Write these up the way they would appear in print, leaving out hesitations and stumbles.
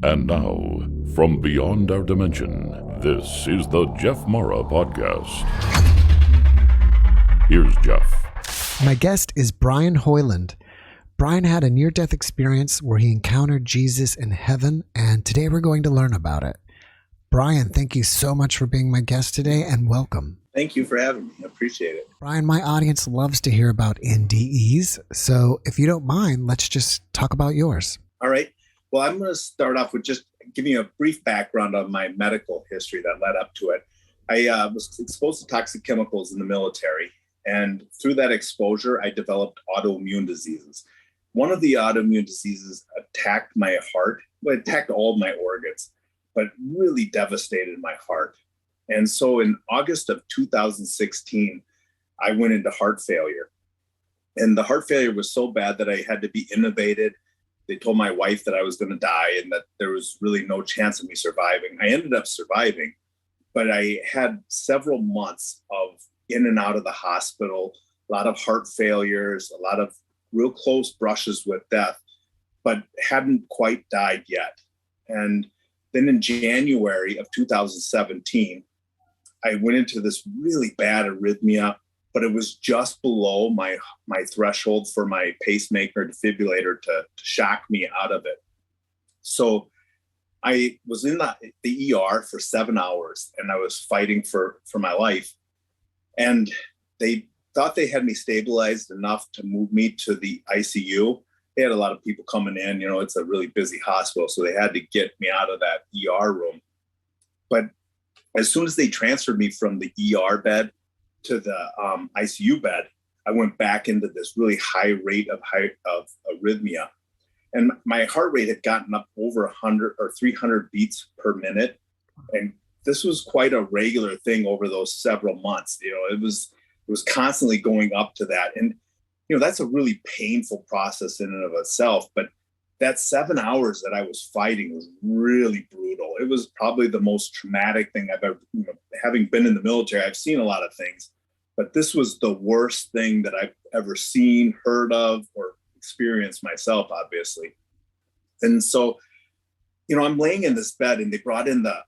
And now, from beyond our dimension, this is the JeffMara podcast. Here's Jeff. My guest is Brian Hoyland. Brian had a near-death experience where he encountered Jesus in heaven, and today we're going to learn about it. Brian, thank you so much for being my guest today, and welcome. Thank you for having me. I appreciate it. Brian, my audience loves to hear about NDEs, so if you don't mind, let's just talk about yours. All right. Well, I'm going to start off with just giving you a brief background of my medical history that led up to it. I was exposed to toxic chemicals in the military, and through that exposure, I developed autoimmune diseases. One of the autoimmune diseases attacked my heart. Well, it attacked all of my organs, but really devastated my heart. And so in August of 2016, I went into heart failure. And the heart failure was so bad that I had to be intubated. They told my wife that I was going to die and that there was really no chance of me surviving. I ended up surviving, but I had several months of in and out of the hospital, a lot of heart failures, a lot of real close brushes with death, but hadn't quite died yet. And then in January of 2017, I went into this really bad arrhythmia, but it was just below my threshold for my pacemaker defibrillator to shock me out of it. So I was in the ER for 7 hours, and I was fighting for my life. And they thought they had me stabilized enough to move me to the ICU. They had a lot of people coming in. You know, it's a really busy hospital, so they had to get me out of that ER room. But as soon as they transferred me from the ER bed to the ICU bed, I went back into this really high rate of arrhythmia. And my heart rate had gotten up over 100 or 300 beats per minute. And this was quite a regular thing over those several months. You know, it was constantly going up to that. And, you know, that's a really painful process in and of itself. But that 7 hours that I was fighting was really brutal. It was probably the most traumatic thing I've ever, you know, having been in the military, I've seen a lot of things, but this was the worst thing that I've ever seen, heard of, or experienced myself, obviously. And so, you know, I'm laying in this bed, and they brought in the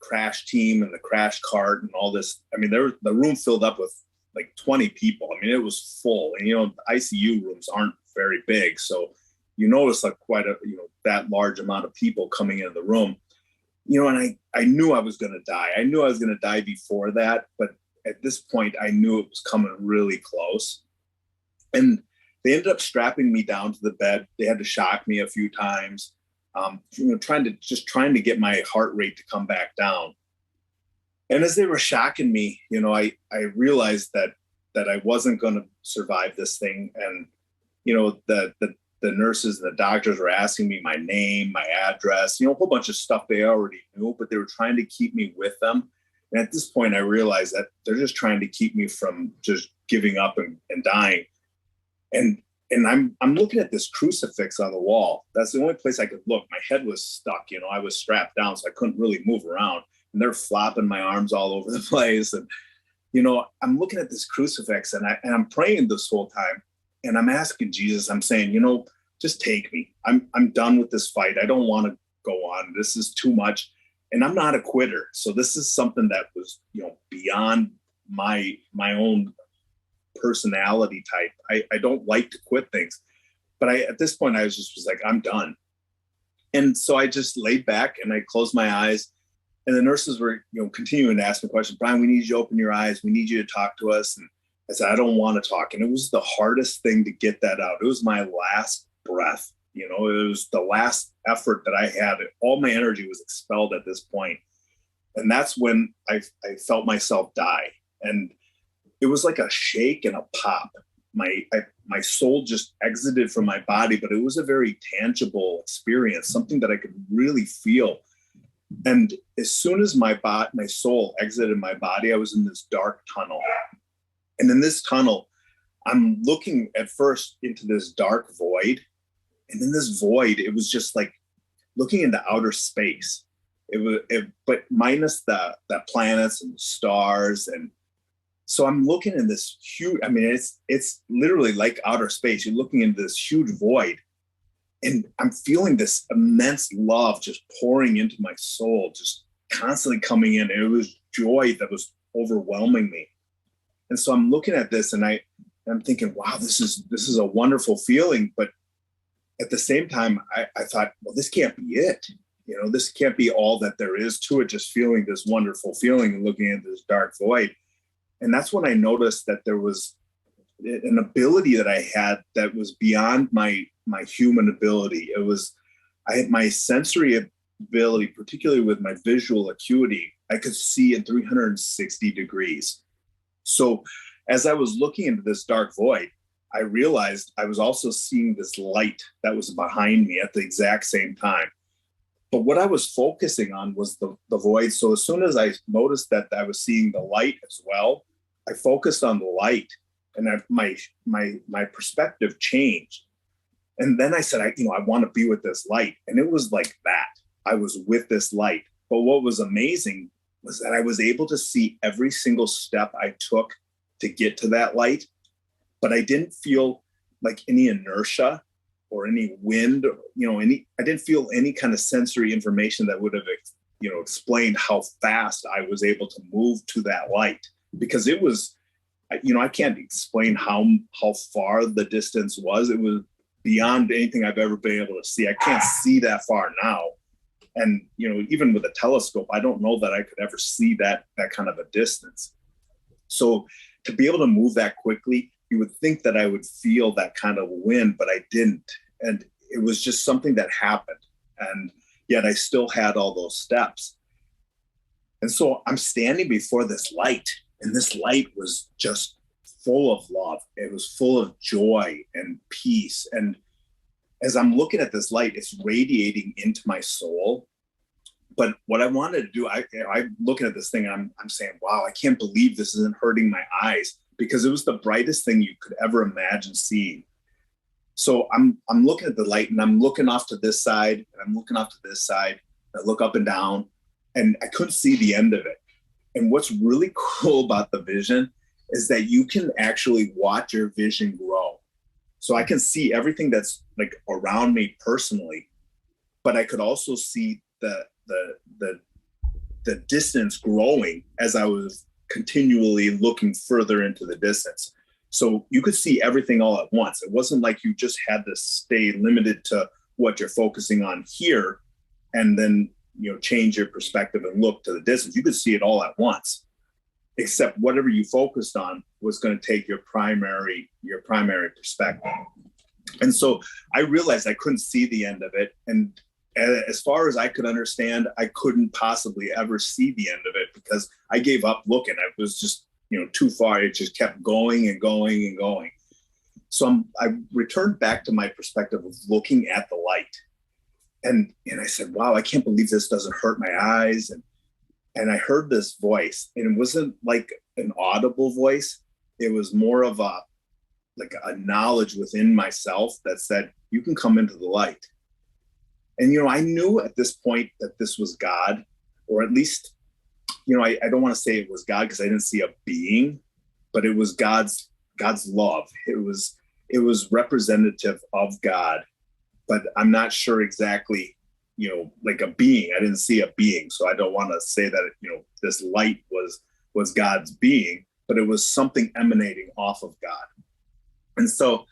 crash team and the crash cart and all this. I mean, the room filled up with like 20 people. I mean, it was full. And, you know, ICU rooms aren't very big. So you notice like quite a, you know, that large amount of people coming into the room, you know, and I knew I was going to die. I knew I was going to die before that. But at this point, I knew it was coming really close. And they ended up strapping me down to the bed. They had to shock me a few times, you know, trying to get my heart rate to come back down. And as they were shocking me, you know, I realized that I wasn't going to survive this thing. And, you know, the nurses and the doctors were asking me my name, my address, you know, a whole bunch of stuff they already knew, but they were trying to keep me with them. And at this point, I realized that they're just trying to keep me from just giving up and dying. And I'm looking at this crucifix on the wall. That's the only place I could look. My head was stuck, you know, I was strapped down, so I couldn't really move around. And they're flopping my arms all over the place. And, you know, I'm looking at this crucifix, and I'm praying this whole time. And I'm asking Jesus, I'm saying, you know, just take me. I'm done with this fight. I don't want to go on. This is too much. And I'm not a quitter. So this is something that was, you know, beyond my own personality type. I don't like to quit things. But at this point, I was like, I'm done. And so I just laid back and I closed my eyes. And the nurses were, you know, continuing to ask me questions. Brian, we need you to open your eyes. We need you to talk to us. And I said, I don't want to talk. And it was the hardest thing to get that out. It was my last breath. You know, it was the last effort that I had. All my energy was expelled at this point. And that's when I felt myself die. And it was like a shake and a pop. My soul just exited from my body, but it was a very tangible experience, something that I could really feel. And as soon as my soul exited my body, I was in this dark tunnel. And in this tunnel, I'm looking at first into this dark void. And in this void, it was just like looking into outer space. But minus the planets and the stars. And so I'm looking in this huge, I mean, it's literally like outer space. You're looking into this huge void. And I'm feeling this immense love just pouring into my soul, just constantly coming in. And it was joy that was overwhelming me. And so I'm looking at this and I'm thinking, wow, this is a wonderful feeling. But at the same time, I thought, well, this can't be it. This can't be all that there is to it, just feeling this wonderful feeling and looking at this dark void. And that's when I noticed that there was an ability that I had that was beyond my human ability. I had my sensory ability, particularly with my visual acuity. I could see in 360 degrees. So as I was looking into this dark void, I realized I was also seeing this light that was behind me at the exact same time. But what I was focusing on was the void. So as soon as I noticed that I was seeing the light as well, I focused on the light, and my perspective changed. And then I said, I want to be with this light. And it was like that. I was with this light. But what was amazing was that I was able to see every single step I took to get to that light. But I didn't feel like any inertia or any wind, I didn't feel any kind of sensory information that would have, explained how fast I was able to move to that light, because it was, I can't explain how far the distance was. It was beyond anything I've ever been able to see. I can't see that far now. And, even with a telescope, I don't know that I could ever see that kind of a distance. So to be able to move that quickly, you would think that I would feel that kind of wind, but I didn't. And it was just something that happened. And yet I still had all those steps. And so I'm standing before this light, and this light was just full of love. It was full of joy and peace. And as I'm looking at this light, it's radiating into my soul. But what I wanted to do, I'm looking at this thing and I'm saying, wow, I can't believe this isn't hurting my eyes, because it was the brightest thing you could ever imagine seeing. So I'm looking at the light, and I'm looking off to this side, and I'm looking off to this side. I look up and down, and I couldn't see the end of it. And what's really cool about the vision is that you can actually watch your vision grow. So I can see everything that's like around me personally, but I could also see the distance growing as I was continually looking further into the distance. So you could see everything all at once. It wasn't like you just had to stay limited to what you're focusing on here and then, change your perspective and look to the distance. You could see it all at once, except whatever you focused on was going to take your primary perspective. And so I realized I couldn't see the end of it. And as far as I could understand, I couldn't possibly ever see the end of it, because I gave up looking. I was just, too far. It just kept going and going and going. So I returned back to my perspective of looking at the light. And I said, wow, I can't believe this doesn't hurt my eyes. And I heard this voice, and it wasn't like an audible voice. It was more of a knowledge within myself that said, you can come into the light. And, I knew at this point that this was God, or at least, I don't want to say it was God, because I didn't see a being, but it was God's love. It was representative of God, but I'm not sure exactly, like a being. I didn't see a being. So I don't want to say that, this light was God's being, but it was something emanating off of God. And so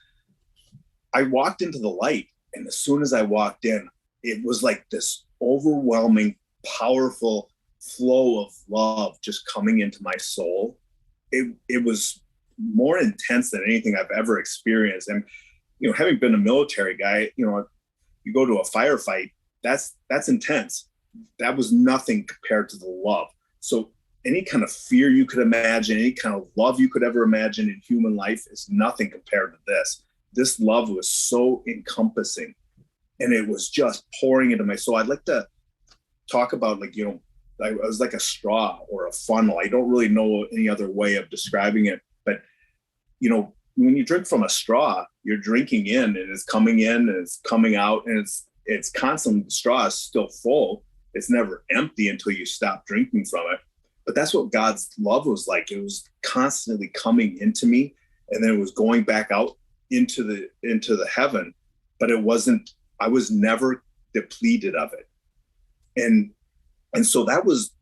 I walked into the light, and as soon as I walked in, it was like this overwhelming, powerful flow of love just coming into my soul. It was more intense than anything I've ever experienced. And, having been a military guy, you go to a firefight, that's intense. That was nothing compared to the love. So any kind of fear you could imagine, any kind of love you could ever imagine in human life is nothing compared to this. This love was so encompassing, and it was just pouring into my soul. I'd like to talk about, I was like a straw or a funnel. I don't really know any other way of describing it, but when you drink from a straw, you're drinking in, and it's coming in and it's coming out, and it's constantly, the straw is still full. It's never empty until you stop drinking from it. But that's what God's love was like. It was constantly coming into me, and then it was going back out into the heaven, but it wasn't I was never depleted of it. And so that was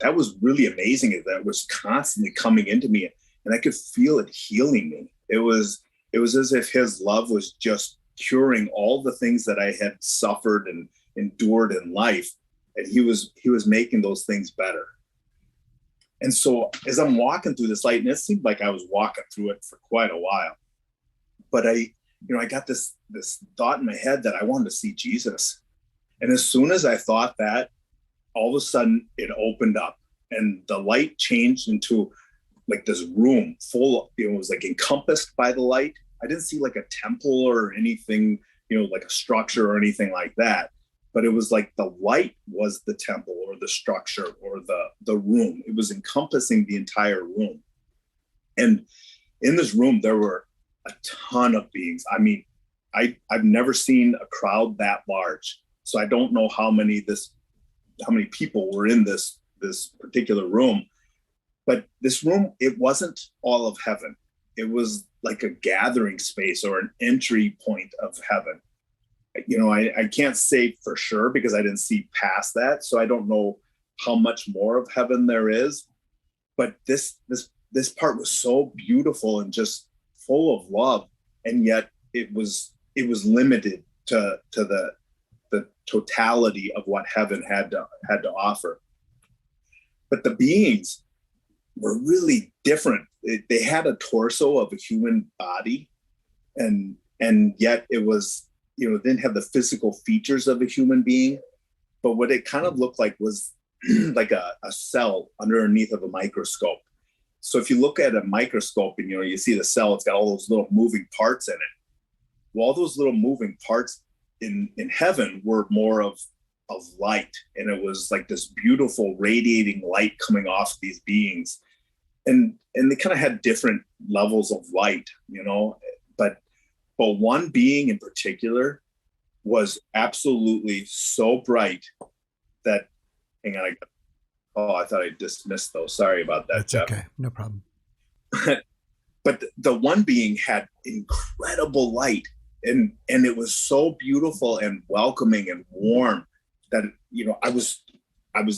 really amazing. That was constantly coming into me, and I could feel it healing me. It was as if his love was just curing all the things that I had suffered and endured in life, and he was making those things better. And so as I'm walking through this light, and it seemed like I was walking through it for quite a while, but I got this thought in my head that I wanted to see Jesus. And as soon as I thought that, all of a sudden it opened up, and the light changed into like this room full, it was like encompassed by the light. I didn't see like a temple or anything, like a structure or anything like that, but it was like the light was the temple or the structure or the room. It was encompassing the entire room. And in this room, there were a ton of beings. I mean, I've never seen a crowd that large. So I don't know how many people were in this particular room, but this room, it wasn't all of heaven. It was like a gathering space or an entry point of heaven. I can't say for sure because I didn't see past that. So I don't know how much more of heaven there is, but this part was so beautiful and just full of love. And yet it was limited to the totality of what heaven had to offer. But the beings were really different. They had a torso of a human body, and yet it was, it didn't have the physical features of a human being. But what it kind of looked like was like a cell underneath of a microscope. So if you look at a microscope and you see the cell, it's got all those little moving parts in it. Well, all those little moving parts in heaven were more of light, and it was like this beautiful radiating light coming off these beings, and they kind of had different levels of light, but one being in particular was absolutely so bright that, hang on, I thought I dismissed those. Sorry about that. That's Jeff. Okay, no problem. But the one being had incredible light, and it was so beautiful and welcoming and warm that I was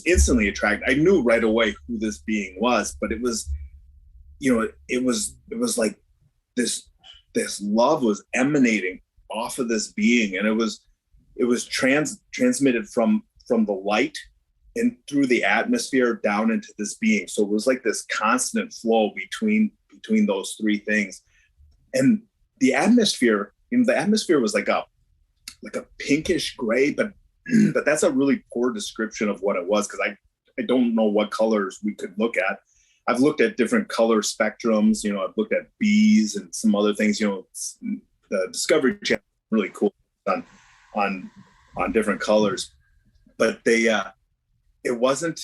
instantly attracted. I knew right away who this being was, but it was like this love was emanating off of this being, and it was transmitted from the light and through the atmosphere down into this being. So it was like this constant flow between those three things. And the atmosphere was like a pinkish gray, but that's a really poor description of what it was, because I don't know what colors we could look at. I've looked at different color spectrums. I've looked at bees and some other things. The Discovery Channel really cool on different colors, but it wasn't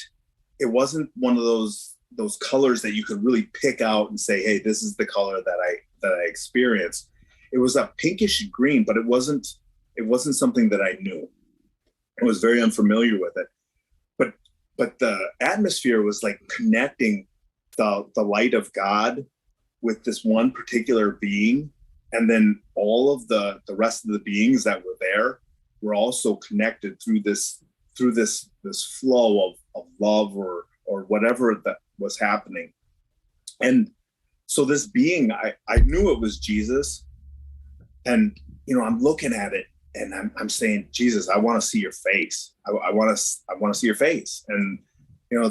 one of those colors that you could really pick out and say, hey, this is the color that I experienced. It was a pinkish green, but it wasn't something that I knew. I was very unfamiliar with it, but the atmosphere was like connecting the light of God with this one particular being, and then all of the rest of the beings that were there were also connected through this flow of love or whatever that was happening. And so this being, I knew it was Jesus, and I'm looking at it and I'm saying, Jesus, I want to see your face. I want to see your face. And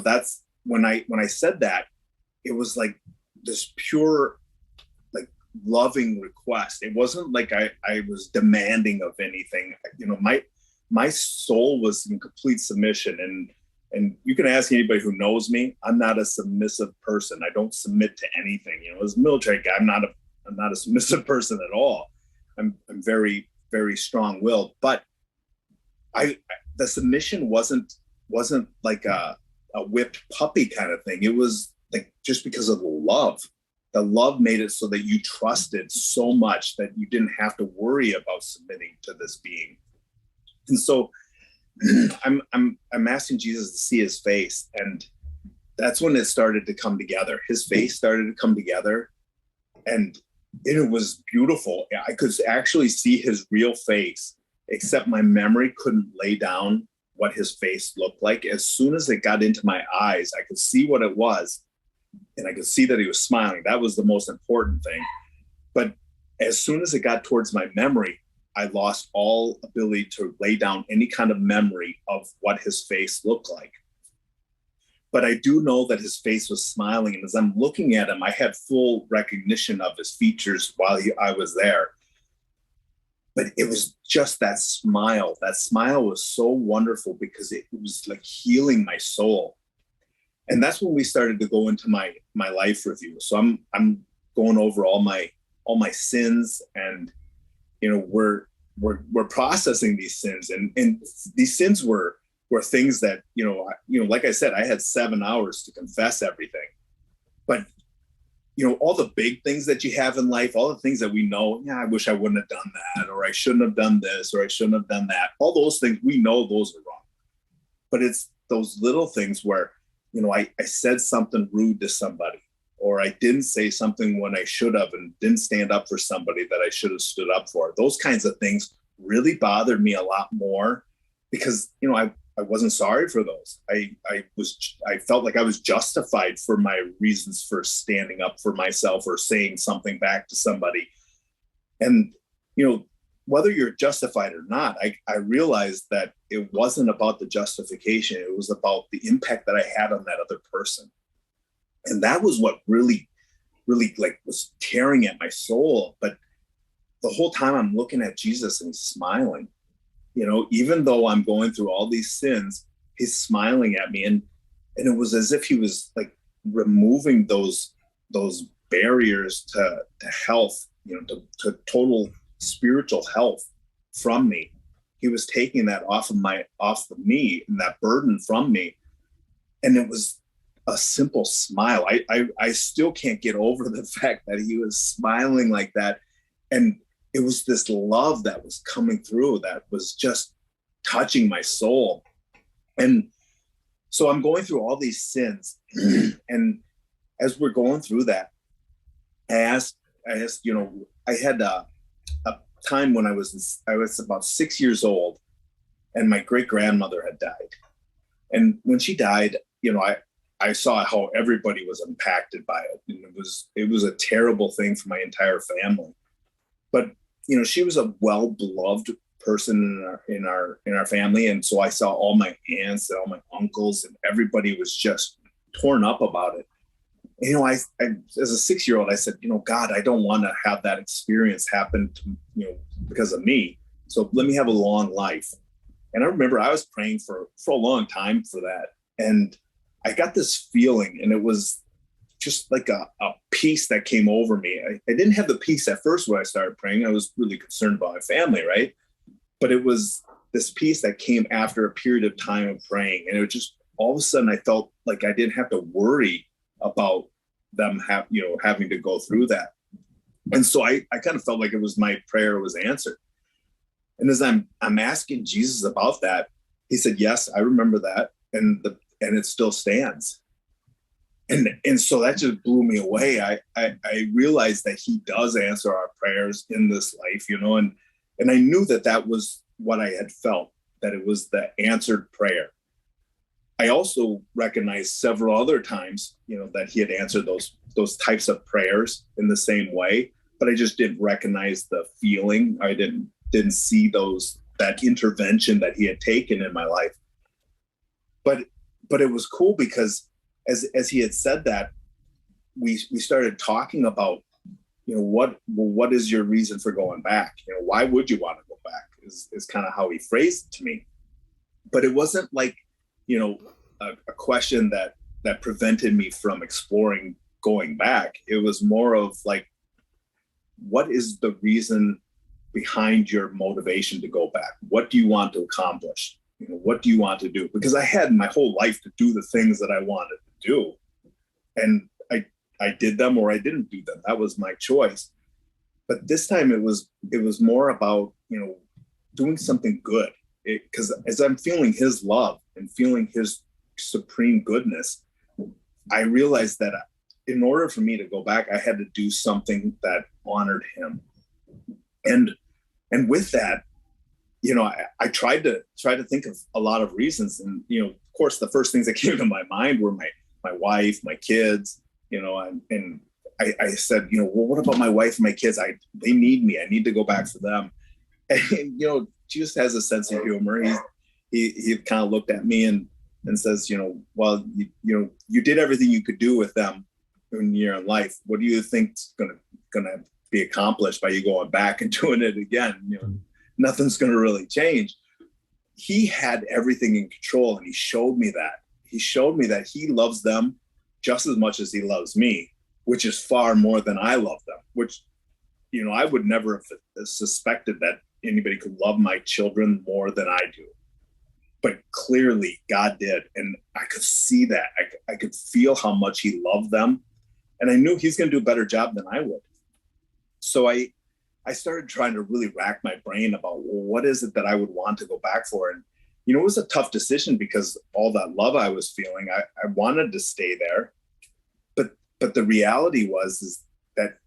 that's when I said that, it was like this pure, like, loving request. It wasn't like I was demanding of anything. My soul was in complete submission, and you can ask anybody who knows me. I'm not a submissive person. I don't submit to anything. As a military guy, I'm not a submissive person at all. I'm very, very strong-willed, but the submission wasn't like a whipped puppy kind of thing. It was like just because of the love. The love made it so that you trusted so much that you didn't have to worry about submitting to this being. And so I'm asking Jesus to see his face, and that's when it started to come together. His face started to come together, and it was beautiful. I could actually see his real face except my memory couldn't lay down what his face looked like. As soon as it got into my eyes, I could see what it was, and I could see that he was smiling. That was the most important thing. But as soon as it got towards my memory, I lost all ability to lay down any kind of memory of what his face looked like. But I do know that his face was smiling. And as I'm looking at him, I had full recognition of his features while I was there. But it was just that smile. That smile was so wonderful because it was like healing my soul. And that's when we started to go into my life review. So I'm going over all my sins, and we're processing these sins, and these sins were things that like I said, I had 7 hours to confess everything. But all the big things that you have in life, all the things that we know, I wish I wouldn't have done that, or I shouldn't have done this, or I shouldn't have done that. All those things, we know those are wrong. But it's those little things where, I said something rude to somebody, or I didn't say something when I should have, and didn't stand up for somebody that I should have stood up for. Those kinds of things really bothered me a lot more because, I wasn't sorry for those. I felt like I was justified for my reasons for standing up for myself or saying something back to somebody. And, whether you're justified or not, I realized that it wasn't about the justification. It was about the impact that I had on that other person. And that was what really, really was tearing at my soul. But the whole time I'm looking at Jesus and he's smiling. Even though I'm going through all these sins, he's smiling at me. And it was as if he was like removing those barriers to health, to total spiritual health from me. He was taking that off of me and that burden from me. And it was a simple smile. I still can't get over the fact that he was smiling like that. And it was this love that was coming through that was just touching my soul. And so I'm going through all these sins. And as we're going through that, I asked, I had a time when I was about 6 years old, and my great grandmother had died. And when she died, I saw how everybody was impacted by it. And it was a terrible thing for my entire family. But she was a well-beloved person in our family, and so I saw all my aunts and all my uncles, and everybody was just torn up about it. I as a 6-year-old, I said, God, I don't want to have that experience happen to, because of me. So let me have a long life. And I remember I was praying for a long time for that, and I got this feeling, and it was just like a peace that came over me. I didn't have the peace at first when I started praying. I was really concerned about my family, right? But it was this peace that came after a period of time of praying. And it was just, all of a sudden I felt like I didn't have to worry about them having to go through that. And so I kind of felt like it was my prayer was answered. And as I'm asking Jesus about that, he said, yes, I remember that. And it still stands. And so that just blew me away. I realized that he does answer our prayers in this life, and I knew that was what I had felt, that it was the answered prayer. I also recognized several other times, that he had answered those types of prayers in the same way, but I just didn't recognize the feeling. I didn't see that intervention that he had taken in my life. But it was cool because as he had said that, we started talking about, what is your reason for going back? Why would you want to go back is kind of how he phrased it to me. But it wasn't like, a question that prevented me from exploring going back. It was more of like, what is the reason behind your motivation to go back? What do you want to accomplish? What do you want to do? Because I had my whole life to do the things that I wanted to do. And I did them or I didn't do them. That was my choice. But this time it was more about, doing something good. Because as I'm feeling his love and feeling his supreme goodness, I realized that in order for me to go back, I had to do something that honored him. And with that, I tried to think of a lot of reasons, and of course, the first things that came to my mind were my wife, my kids, and I said, well, what about my wife and my kids? They need me. I need to go back for them. And Jesus has a sense of humor. He kind of looked at me and says, well, you did everything you could do with them when you're in life. What do you think's gonna be accomplished by you going back and doing it again? Nothing's gonna really change. He had everything in control, and he showed me that. He showed me that he loves them just as much as he loves me, which is far more than I love them, which, I would never have suspected that anybody could love my children more than I do. But clearly God did. And I could see that. I could feel how much he loved them. And I knew he's going to do a better job than I would. So I started trying to really rack my brain about, well, what is it that I would want to go back for? And, it was a tough decision because all that love I was feeling, I wanted to stay there. But the reality is that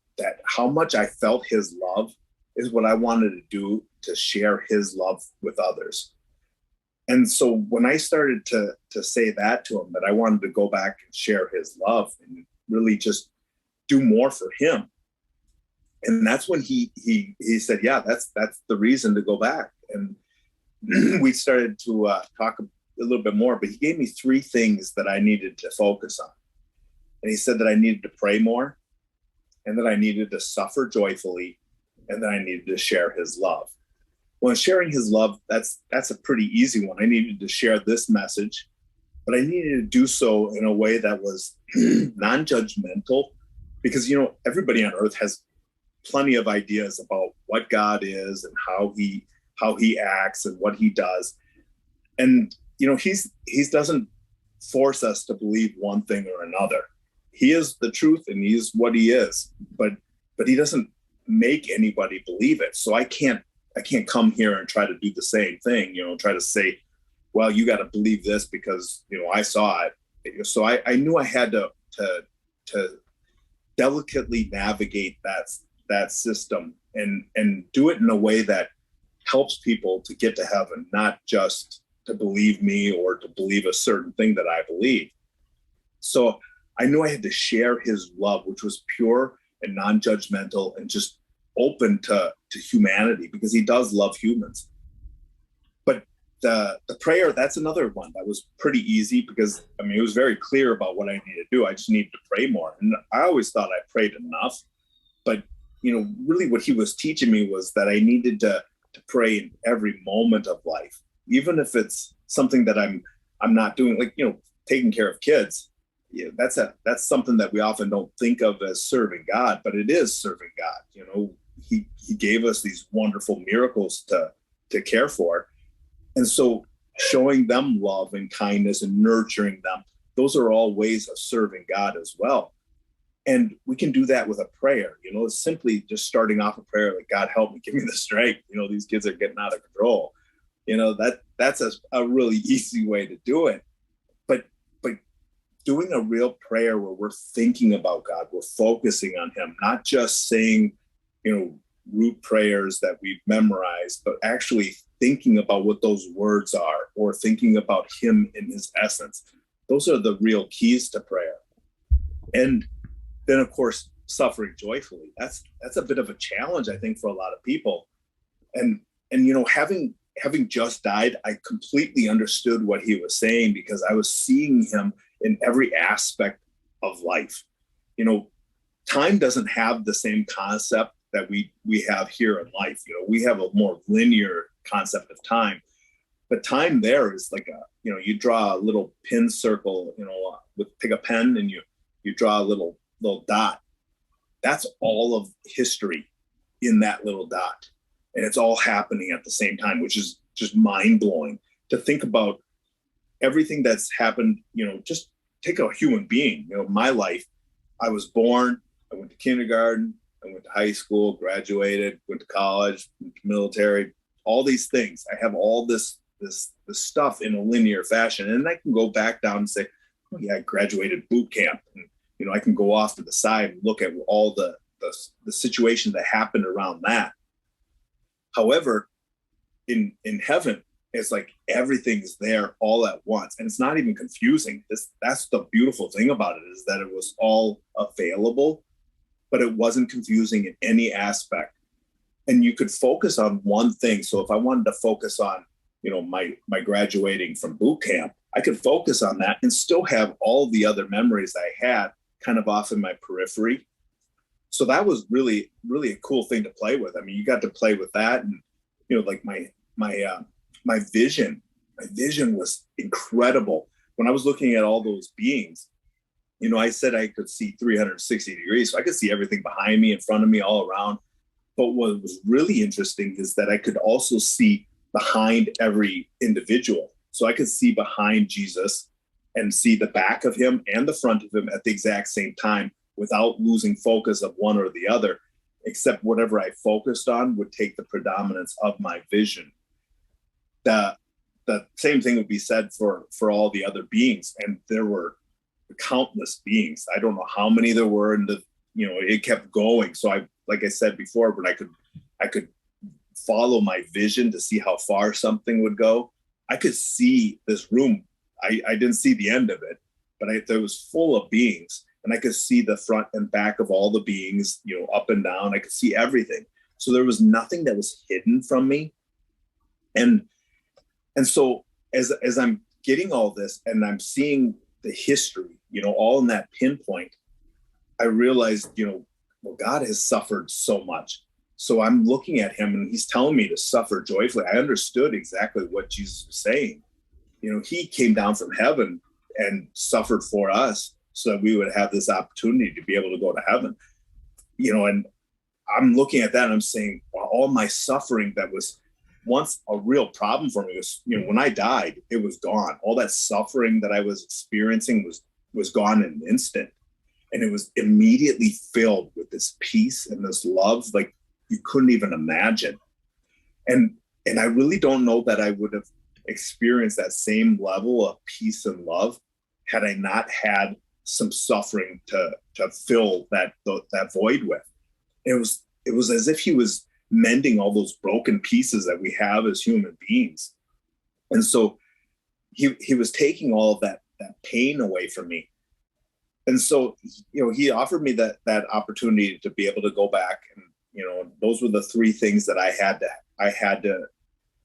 how much I felt his love is what I wanted to do, to share his love with others. And so when I started to say that to him, that I wanted to go back and share his love and really just do more for him. And that's when he said, yeah, that's the reason to go back. And we started to talk a little bit more, but he gave me 3 things that I needed to focus on. And he said that I needed to pray more, and that I needed to suffer joyfully, and that I needed to share his love. Well, sharing his love, that's a pretty easy one. I needed to share this message, but I needed to do so in a way that was non-judgmental, because, everybody on earth has plenty of ideas about what God is and how he acts and what he does. And, he doesn't force us to believe one thing or another. He is the truth, and he's what he is, but he doesn't make anybody believe it. So I can't come here and try to do the same thing, try to say, well, you got to believe this because, I saw it. So I knew I had to delicately navigate that system and do it in a way that helps people to get to heaven, not just to believe me or to believe a certain thing that I believe. So I knew I had to share his love, which was pure and non-judgmental and just open to humanity, because he does love humans. But the prayer, that's another one that was pretty easy, because it was very clear about what I needed to do. I just needed to pray more. And I always thought I prayed enough, but really what he was teaching me was that I needed to pray in every moment of life, even if it's something that I'm not doing, like, taking care of kids. Yeah, that's something that we often don't think of as serving God, but it is serving God. He gave us these wonderful miracles to care for. And so showing them love and kindness and nurturing them, those are all ways of serving God as well. And we can do that with a prayer. It's simply just starting off a prayer like, God, help me, give me the strength. These kids are getting out of control. That's a really easy way to do it. But doing a real prayer where we're thinking about God, we're focusing on him, not just saying, root prayers that we've memorized, but actually thinking about what those words are, or thinking about him in his essence. Those are the real keys to prayer. And then, of course, suffering joyfully. That's a bit of a challenge, I think, for a lot of people. And having just died, I completely understood what he was saying, because I was seeing him in every aspect of life. Time doesn't have the same concept that we have here in life. We have a more linear concept of time, but time there is like you draw a little pin circle, pick a pen and you draw a little dot. That's all of history in that little dot. And it's all happening at the same time, which is just mind blowing to think about everything that's happened. Just take a human being, my life. I was born, I went to kindergarten, I went to high school, graduated, went to college, went to military, all these things. I have all this stuff in a linear fashion. And I can go back down and say, oh yeah, I graduated boot camp. And, I can go off to the side and look at all the situations that happened around that. However, in heaven, it's like everything's there all at once, and it's not even confusing. That's the beautiful thing about it, is that it was all available, but it wasn't confusing in any aspect. And you could focus on one thing. So if I wanted to focus on, my graduating from boot camp, I could focus on that and still have all the other memories I had kind of off in my periphery. So that was really, really a cool thing to play with. I mean, you got to play with that, and like my vision was incredible when I was looking at all those beings. I said I could see 360 degrees, so I could see everything behind me, in front of me, all around. But what was really interesting is that I could also see behind every individual. So I could see behind Jesus and see the back of him and the front of him at the exact same time without losing focus of one or the other, except whatever I focused on would take the predominance of my vision. The same thing would be said for all the other beings. And there were countless beings. I don't know how many there were, and it kept going. So like I said before, when I could follow my vision to see how far something would go. I could see this room. I didn't see the end of it, but it was full of beings, and I could see the front and back of all the beings, up and down. I could see everything. So there was nothing that was hidden from me. And so as I'm getting all this and I'm seeing the history, all in that pinpoint, I realized, God has suffered so much. So I'm looking at him and he's telling me to suffer joyfully. I understood exactly what Jesus was saying. He came down from heaven and suffered for us so that we would have this opportunity to be able to go to heaven. And I'm looking at that and I'm saying, well, all my suffering that was once a real problem for me was, when I died, it was gone. All that suffering that I was experiencing was gone in an instant. And it was immediately filled with this peace and this love like you couldn't even imagine. And I really don't know that I would have experienced that same level of peace and love had I not had some suffering to fill that void with. It was as if he was mending all those broken pieces that we have as human beings. And so he was taking all of that pain away from me. And so, he offered me that opportunity to be able to go back, and, those were the three things that I had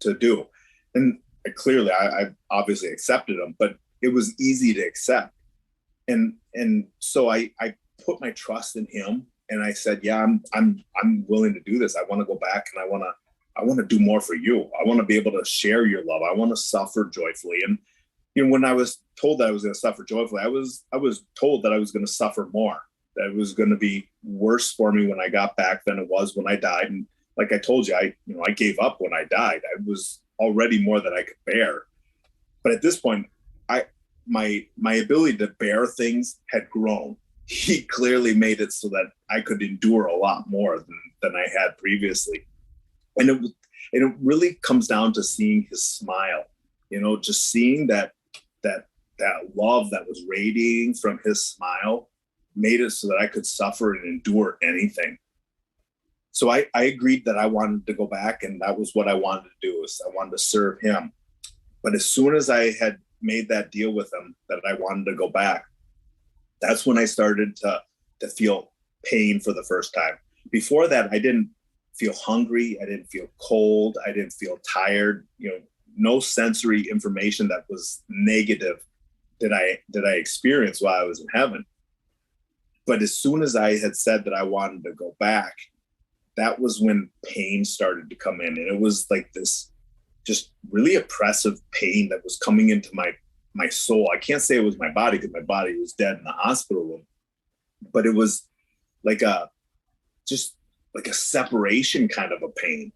to do. And clearly I obviously accepted them, but it was easy to accept. And so I put my trust in him, and I said, yeah, I'm willing to do this. I want to go back, and I want to do more for you. I want to be able to share your love. I want to suffer joyfully. And when I was told that I was going to suffer joyfully, I was told that I was going to suffer more, that it was going to be worse for me when I got back than it was when I died. And like I told you, I gave up when I died. I was already more than I could bear. But at this point, my ability to bear things had grown. He clearly made it so that I could endure a lot more than I had previously. And it really comes down to seeing his smile, just seeing that love that was radiating from his smile made it so that I could suffer and endure anything. So I agreed that I wanted to go back, and that was what I wanted to do, is I wanted to serve him. But as soon as I had made that deal with him that I wanted to go back, that's when I started to feel pain for the first time. Before that, I didn't feel hungry. I didn't feel cold. I didn't feel tired. No sensory information that was negative did I experience while I was in heaven. But as soon as I had said that I wanted to go back, that was when pain started to come in. And it was like this just really oppressive pain that was coming into my soul. I can't say it was my body, because my body was dead in the hospital room, but it was like a separation kind of a pain.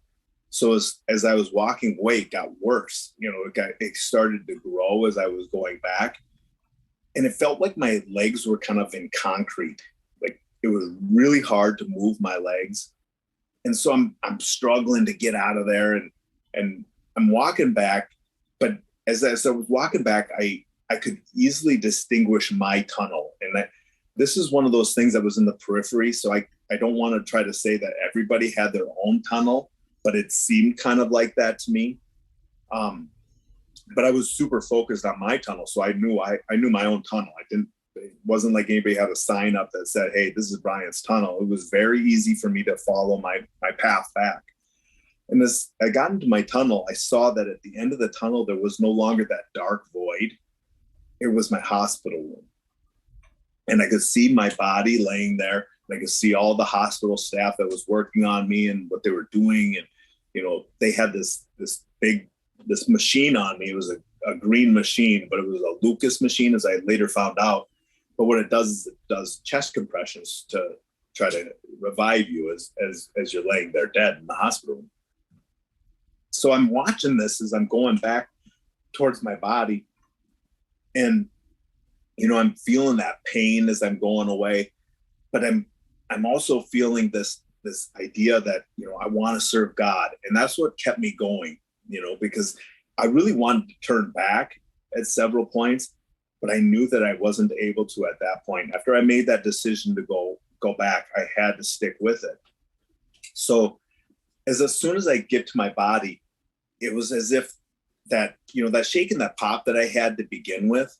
So as I was walking away, it got worse. It started to grow as I was going back. And it felt like my legs were kind of in concrete. Like it was really hard to move my legs. And so I'm struggling to get out of there, and I'm walking back. But as I was walking back, I could easily distinguish my tunnel. And this is one of those things that was in the periphery. So I don't want to try to say that everybody had their own tunnel, but it seemed kind of like that to me. But I was super focused on my tunnel. So I knew my own tunnel. It wasn't like anybody had a sign up that said, hey, this is Brian's tunnel. It was very easy for me to follow my path back. And as I got into my tunnel, I saw that at the end of the tunnel, there was no longer that dark void. It was my hospital room. And I could see my body laying there. And I could see all the hospital staff that was working on me and what they were doing. And, they had this machine on me. It was a green machine, but it was a Lucas machine, as I later found out. But what it does is it does chest compressions to try to revive you as you're laying there dead in the hospital room. So I'm watching this as I'm going back towards my body. And, I'm feeling that pain as I'm going away, but I'm also feeling this idea that, I want to serve God. And that's what kept me going, because I really wanted to turn back at several points, but I knew that I wasn't able to at that point. After I made that decision to go back, I had to stick with it. So as soon as I get to my body, it was as if that shake and that pop that I had to begin with,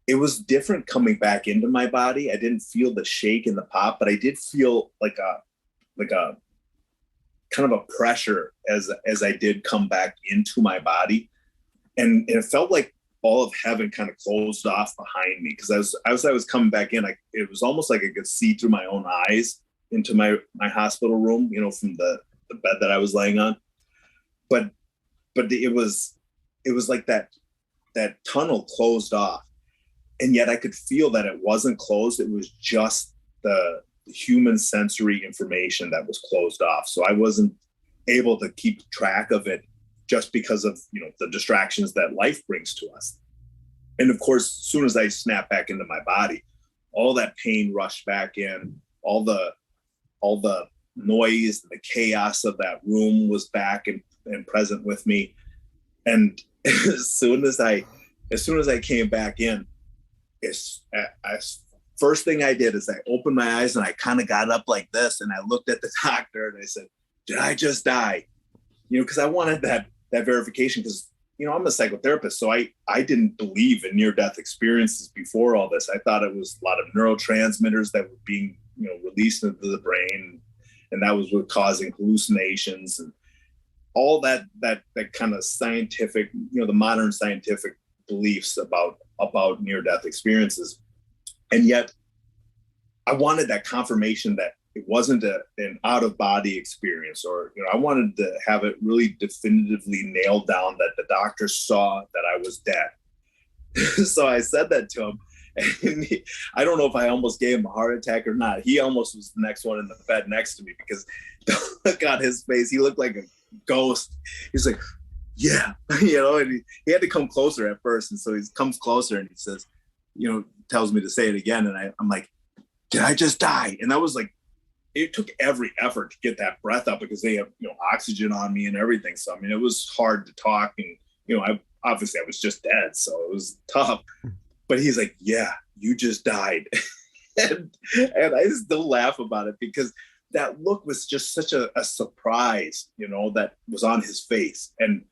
it was different coming back into my body. I didn't feel the shake and the pop, but I did feel like a kind of a pressure as I did come back into my body. And it felt like all of heaven kind of closed off behind me, because as I was coming back in, it was almost like I could see through my own eyes into my hospital room, from the bed that I was laying on. But it was like that tunnel closed off. And yet I could feel that it wasn't closed. It was just the human sensory information that was closed off. So I wasn't able to keep track of it just because of, the distractions that life brings to us. And of course, as soon as I snapped back into my body, all that pain rushed back in, all the noise, the chaos of that room was back and present with me. And as soon as I came back in, first thing I did is I opened my eyes and I kind of got up like this and I looked at the doctor and I said, did I just die? Because I wanted that verification, because, I'm a psychotherapist. So I didn't believe in near-death experiences before all this. I thought it was a lot of neurotransmitters that were being, released into the brain, and that was what causing hallucinations and all that kind of scientific, the modern scientific beliefs about near-death experiences. And yet I wanted that confirmation that it wasn't an out-of-body experience, or, I wanted to have it really definitively nailed down that the doctor saw that I was dead. So I said that to him, and I don't know if I almost gave him a heart attack or not. He almost was the next one in the bed next to me, because look on his face, he looked like a ghost. He's like, yeah, and he had to come closer at first. And so he comes closer and he says, tells me to say it again. And I'm like, did I just die? And that was like, it took every effort to get that breath up, because they have, oxygen on me and everything. So, it was hard to talk, and, I was just dead. So it was tough, but he's like, yeah, you just died. and I still laugh about it, because that look was just such a surprise, that was on his face. And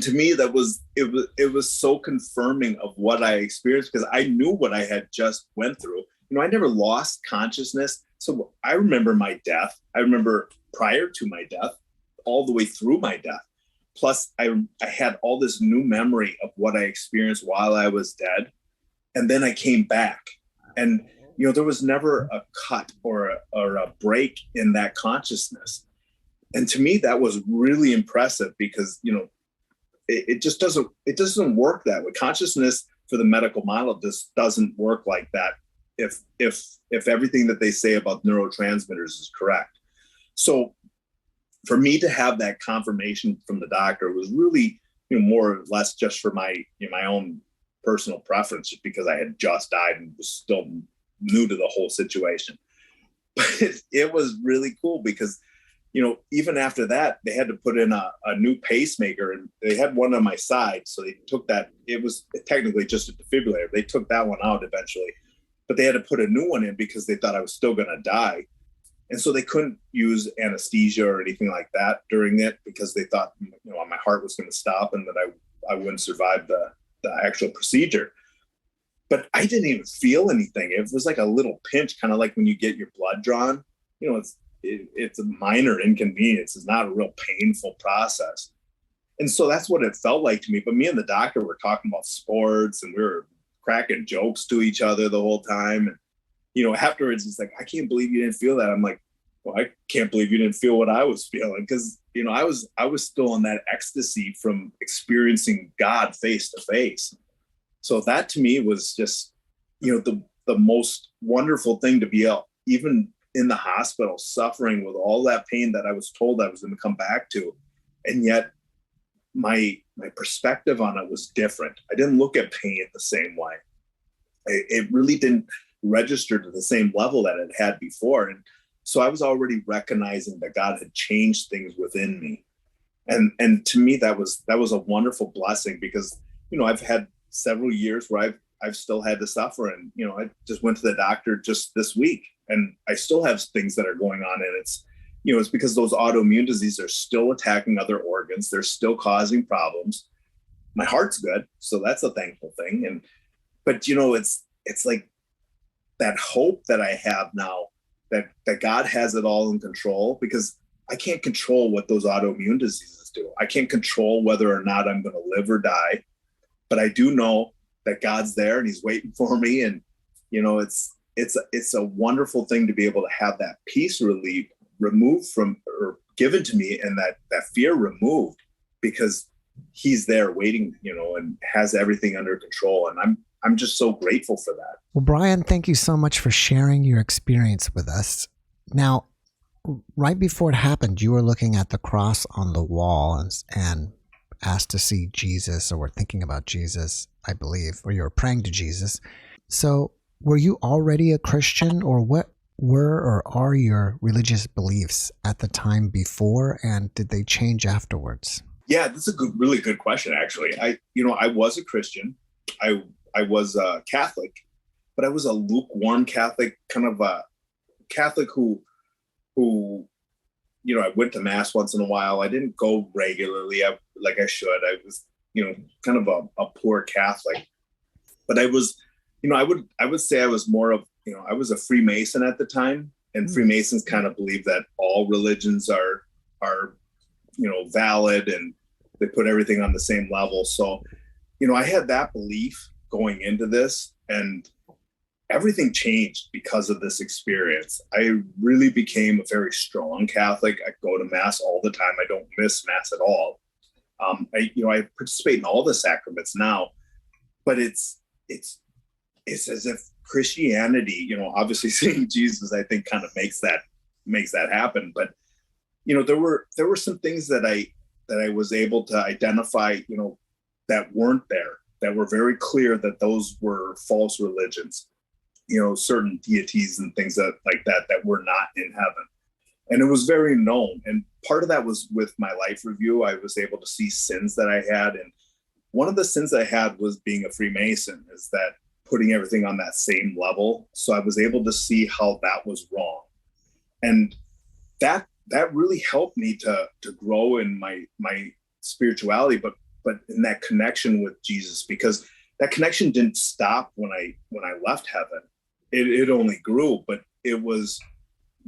to me, it was so confirming of what I experienced, because I knew what I had just went through. I never lost consciousness. So I remember my death. I remember prior to my death, all the way through my death. Plus, I had all this new memory of what I experienced while I was dead. And then I came back. And, there was never a cut or a break in that consciousness. And to me, that was really impressive, because, it just doesn't work that way. Consciousness for the medical model just doesn't work like that if everything that they say about neurotransmitters is correct. So for me to have that confirmation from the doctor was really, more or less just for my own personal preference, just because I had just died and was still new to the whole situation. But it was really cool, because even after that, they had to put in a new pacemaker, and they had one on my side. So they took that. It was technically just a defibrillator. They took that one out eventually, but they had to put a new one in because they thought I was still going to die. And so they couldn't use anesthesia or anything like that during it because they thought, my heart was going to stop and that I wouldn't survive the actual procedure. But I didn't even feel anything. It was like a little pinch, kind of like when you get your blood drawn. It's a minor inconvenience. It's not a real painful process. And so that's what it felt like to me. But me and the doctor were talking about sports, and we were cracking jokes to each other the whole time. And, afterwards, it's like, I can't believe you didn't feel that. I'm like, well, I can't believe you didn't feel what I was feeling. Because, I was still in that ecstasy from experiencing God face to face. So that to me was just, the most wonderful thing to be out, even in the hospital, suffering with all that pain that I was told I was going to come back to. And yet my perspective on it was different. I didn't look at pain the same way. It really didn't register to the same level that it had before. And so I was already recognizing that God had changed things within me. And to me, that was a wonderful blessing because, I've had several years where I've still had to suffer. And, I just went to the doctor just this week and I still have things that are going on. And it's because those autoimmune diseases are still attacking other organs. They're still causing problems. My heart's good. So that's a thankful thing. But it's like that hope that I have now that God has it all in control, because I can't control what those autoimmune diseases do. I can't control whether or not I'm going to live or die, but I do know that God's there and he's waiting for me. And, it's a wonderful thing to be able to have that peace removed from, or given to me, and that fear removed, because he's there waiting, and has everything under control. And I'm just so grateful for that. Well, Brian, thank you so much for sharing your experience with us. Now, right before it happened, you were looking at the cross on the wall and asked to see Jesus, or were thinking about Jesus, I believe, or you were praying to Jesus. So were you already a Christian, or what were or are your religious beliefs at the time before, and did they change afterwards? Yeah, that's a really good question, actually. I was a Christian. I was a Catholic, but I was a lukewarm Catholic, kind of a Catholic who I went to mass once in a while. I didn't go regularly like I should. I was, kind of a poor Catholic, but I was, I would say I was more of, I was a Freemason at the time, and Freemasons kind of believe that all religions are, valid, and they put everything on the same level. So, I had that belief going into this, and everything changed because of this experience. I really became a very strong Catholic. I go to mass all the time. I don't miss mass at all. I participate in all the sacraments now, but it's as if Christianity, obviously seeing Jesus, I think kind of makes that happen. But, there were some things that I was able to identify, that weren't there, that were very clear that those were false religions, certain deities and things that were not in heaven. And it was very known. And part of that was with my life review. I was able to see sins that I had. And one of the sins I had was being a Freemason, is that putting everything on that same level. So I was able to see how that was wrong. And that really helped me to grow in my spirituality, but in that connection with Jesus, because that connection didn't stop when I left heaven. It only grew, but it was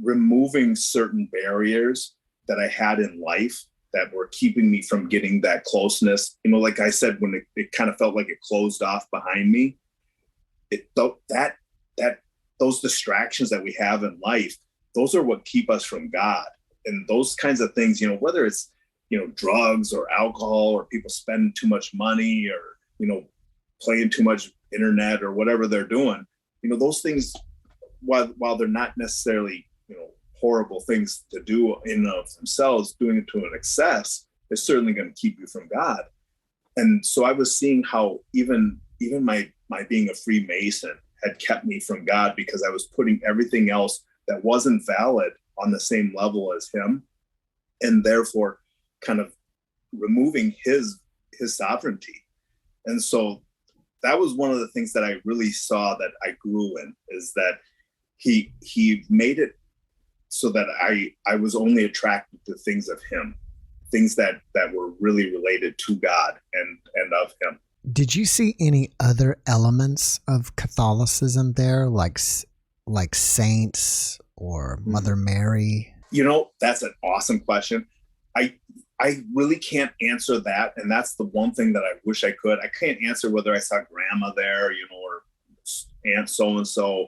removing certain barriers that I had in life that were keeping me from getting that closeness. Like I said, when it kind of felt like it closed off behind me, those distractions that we have in life, those are what keep us from God. And those kinds of things, whether it's, drugs or alcohol, or people spending too much money, or, playing too much internet, or whatever they're doing, those things, while they're not necessarily, horrible things to do in and of themselves, doing it to an excess is certainly going to keep you from God. And so I was seeing how even my being a Freemason had kept me from God, because I was putting everything else that wasn't valid on the same level as him, and therefore kind of removing his sovereignty. And so that was one of the things that I really saw that I grew in, is that he made it so that I was only attracted to things of him, things that were really related to God and of him. Did you see any other elements of Catholicism there, like saints or Mother Mary? That's an awesome question. I really can't answer that. And that's the one thing that I wish I could. I can't answer whether I saw grandma there, or Aunt so-and-so.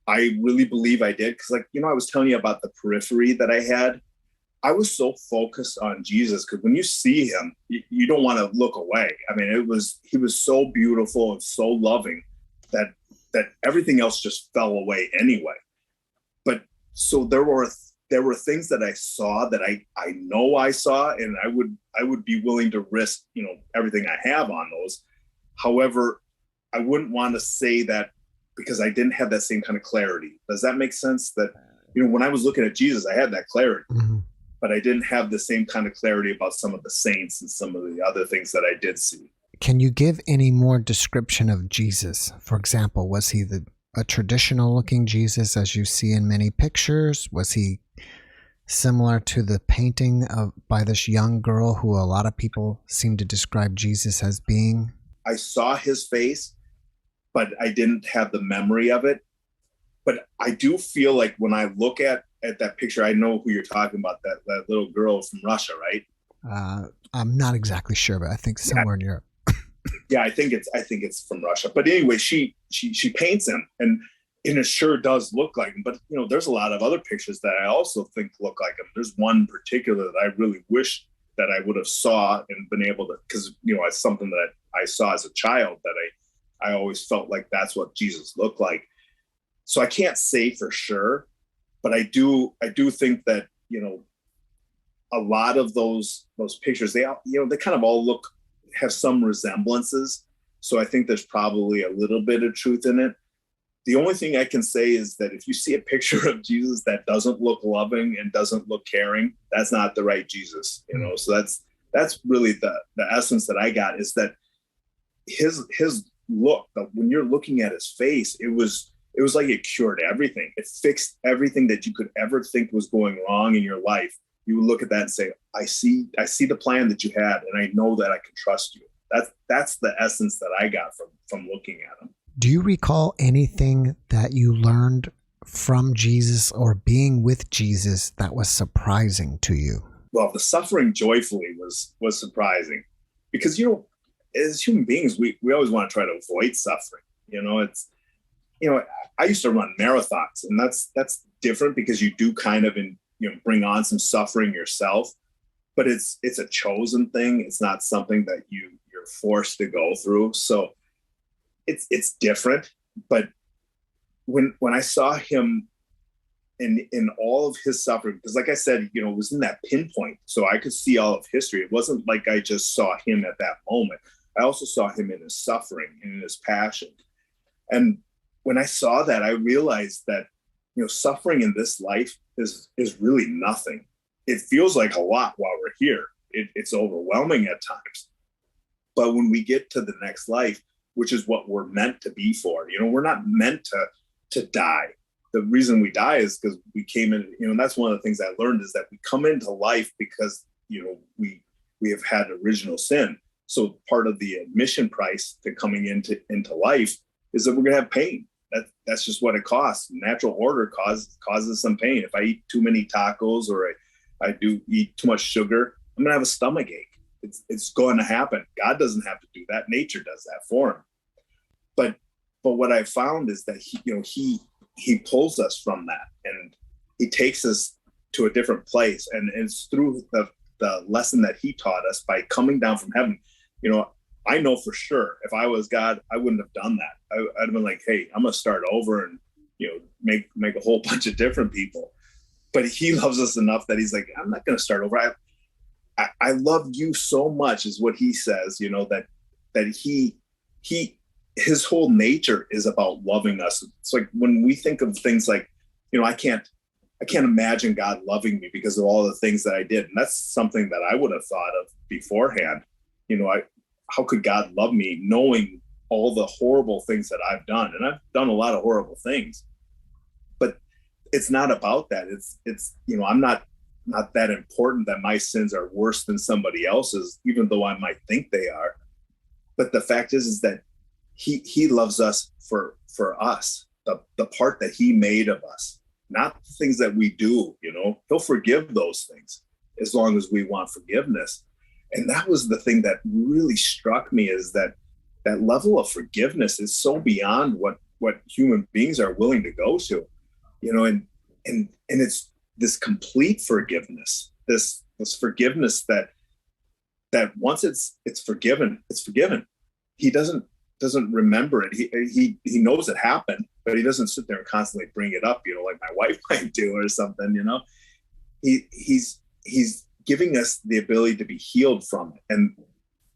I really believe I did. Cause I was telling you about the periphery that I had. I was so focused on Jesus because when you see him, you don't want to look away. I mean, he was so beautiful and so loving that everything else just fell away anyway. But so there were things that I saw that I know I saw, and I would be willing to risk, everything I have on those. However, I wouldn't want to say that because I didn't have that same kind of clarity. Does that make sense? That, when I was looking at Jesus, I had that clarity. Mm-hmm. But I didn't have the same kind of clarity about some of the saints and some of the other things that I did see. Can you give any more description of Jesus? For example, was he a traditional looking Jesus as you see in many pictures? Was he similar to the painting by this young girl who a lot of people seem to describe Jesus as being? I saw his face, but I didn't have the memory of it. But I do feel like when I look at that picture, I know who you're talking about, that little girl from Russia, right? I'm not exactly sure, but I think somewhere in Europe. Yeah, I think it's from Russia. But anyway, she paints him, and it sure does look like him. But there's a lot of other pictures that I also think look like him. There's one in particular that I really wish that I would have saw and been able to, because it's something that I saw as a child that I always felt like that's what Jesus looked like. So I can't say for sure, but I do think that, a lot of those pictures, they kind of all have some resemblances. So I think there's probably a little bit of truth in it. The only thing I can say is that if you see a picture of Jesus that doesn't look loving and doesn't look caring, that's not the right Jesus, So that's really the essence that I got, is that his look, when you're looking at his face, it was like it cured everything. It fixed everything that you could ever think was going wrong in your life. You would look at that and say, I see the plan that you had, and I know that I can trust you. That's the essence that I got from looking at him. Do you recall anything that you learned from Jesus or being with Jesus that was surprising to you? Well, the suffering joyfully was surprising, because, as human beings, we always want to try to avoid suffering. I used to run marathons, and that's different because you do kind of bring on some suffering yourself, but it's a chosen thing. It's not something that you're forced to go through. So it's different. But when I saw him in all of his suffering, because like I said, it was in that pinpoint, so I could see all of history. It wasn't like I just saw him at that moment. I also saw him in his suffering and in his passion. And when I saw that, I realized that, suffering in this life is really nothing. It feels like a lot while we're here. It's overwhelming at times. But when we get to the next life, which is what we're meant to be for, we're not meant to die. The reason we die is because we came in, and that's one of the things I learned, is that we come into life because, we have had original sin. So part of the admission price to coming into life is that we're going to have pain. That's just what it costs. Natural order causes some pain. If I eat too many tacos or I do eat too much sugar, I'm going to have a stomach ache. It's going to happen. God doesn't have to do that. Nature does that for him. But what I found is that he pulls us from that, and he takes us to a different place. And it's through the lesson that he taught us by coming down from heaven. I know for sure if I was God, I wouldn't have done that. I'd have been like, hey, I'm going to start over and, make a whole bunch of different people. But he loves us enough that he's like, I'm not going to start over. I love you so much, is what he says, that his whole nature is about loving us. It's like when we think of things like, I can't imagine God loving me because of all the things that I did. And that's something that I would have thought of beforehand. How could God love me knowing all the horrible things that I've done? And I've done a lot of horrible things, but it's not about that. It's I'm not that important that my sins are worse than somebody else's, even though I might think they are. But the fact is that he loves us for us, the part that he made of us, not the things that we do. He'll forgive those things as long as we want forgiveness. And that was the thing that really struck me, is that level of forgiveness is so beyond what human beings are willing to go to, and it's this complete forgiveness, this forgiveness that once it's forgiven, it's forgiven. He doesn't remember it. He knows it happened, but he doesn't sit there and constantly bring it up, like my wife might do or something. He's giving us the ability to be healed from it. And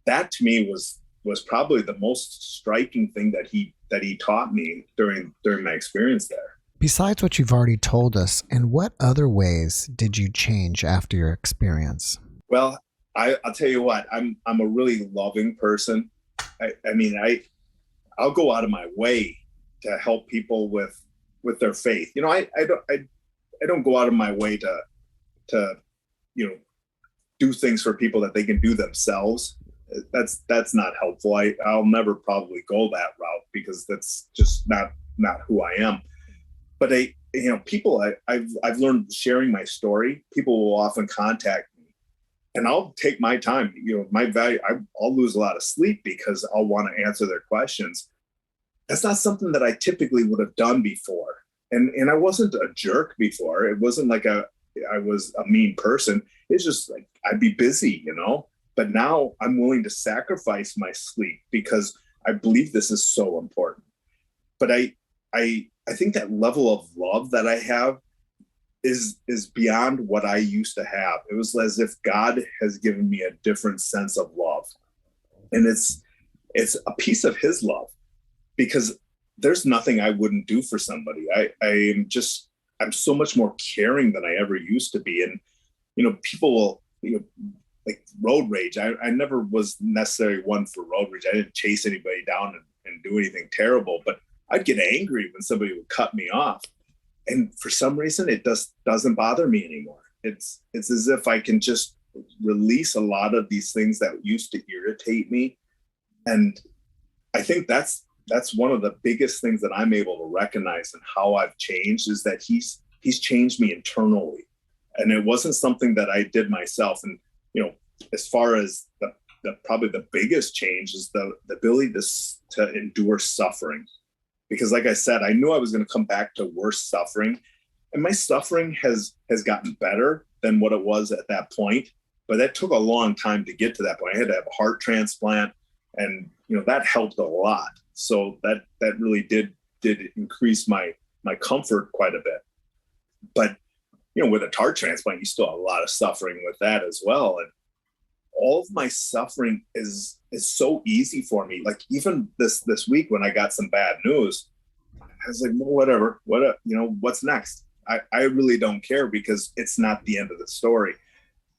that to me was probably the most striking thing that he taught me during my experience there. Besides what you've already told us, in what other ways did you change after your experience? Well, I'll tell you what, I'm a really loving person. I'll go out of my way to help people with their faith. I don't go out of my way to do things for people that they can do themselves. That's not helpful. I'll never probably go that route, because that's just not who I am. But people, I've learned sharing my story. People will often contact me, and I'll take my time. My value, I'll lose a lot of sleep because I'll want to answer their questions. That's not something that I typically would have done before. And I wasn't a jerk before. It wasn't like I was a mean person. It's just like I'd be busy, But now I'm willing to sacrifice my sleep because I believe this is so important. But I think that level of love that I have is beyond what I used to have. It was as if God has given me a different sense of love. And it's a piece of his love, because there's nothing I wouldn't do for somebody. I'm so much more caring than I ever used to be. And, people will, like road rage. I never was necessarily one for road rage. I didn't chase anybody down and do anything terrible, but I'd get angry when somebody would cut me off. And for some reason, it doesn't bother me anymore. It's as if I can just release a lot of these things that used to irritate me. And I think that's one of the biggest things that I'm able to recognize and how I've changed, is that he's changed me internally. And it wasn't something that I did myself. And, as far as the probably the biggest change is the ability to endure suffering. Because like I said, I knew I was going to come back to worse suffering, and my suffering has gotten better than what it was at that point. But that took a long time to get to that point. I had to have a heart transplant, and that helped a lot. So that really did increase my comfort quite a bit. But with a heart transplant, you still have a lot of suffering with that as well. And all of my suffering is so easy for me. Like even this week when I got some bad news, I was like, well, whatever, what's next? I really don't care, because it's not the end of the story.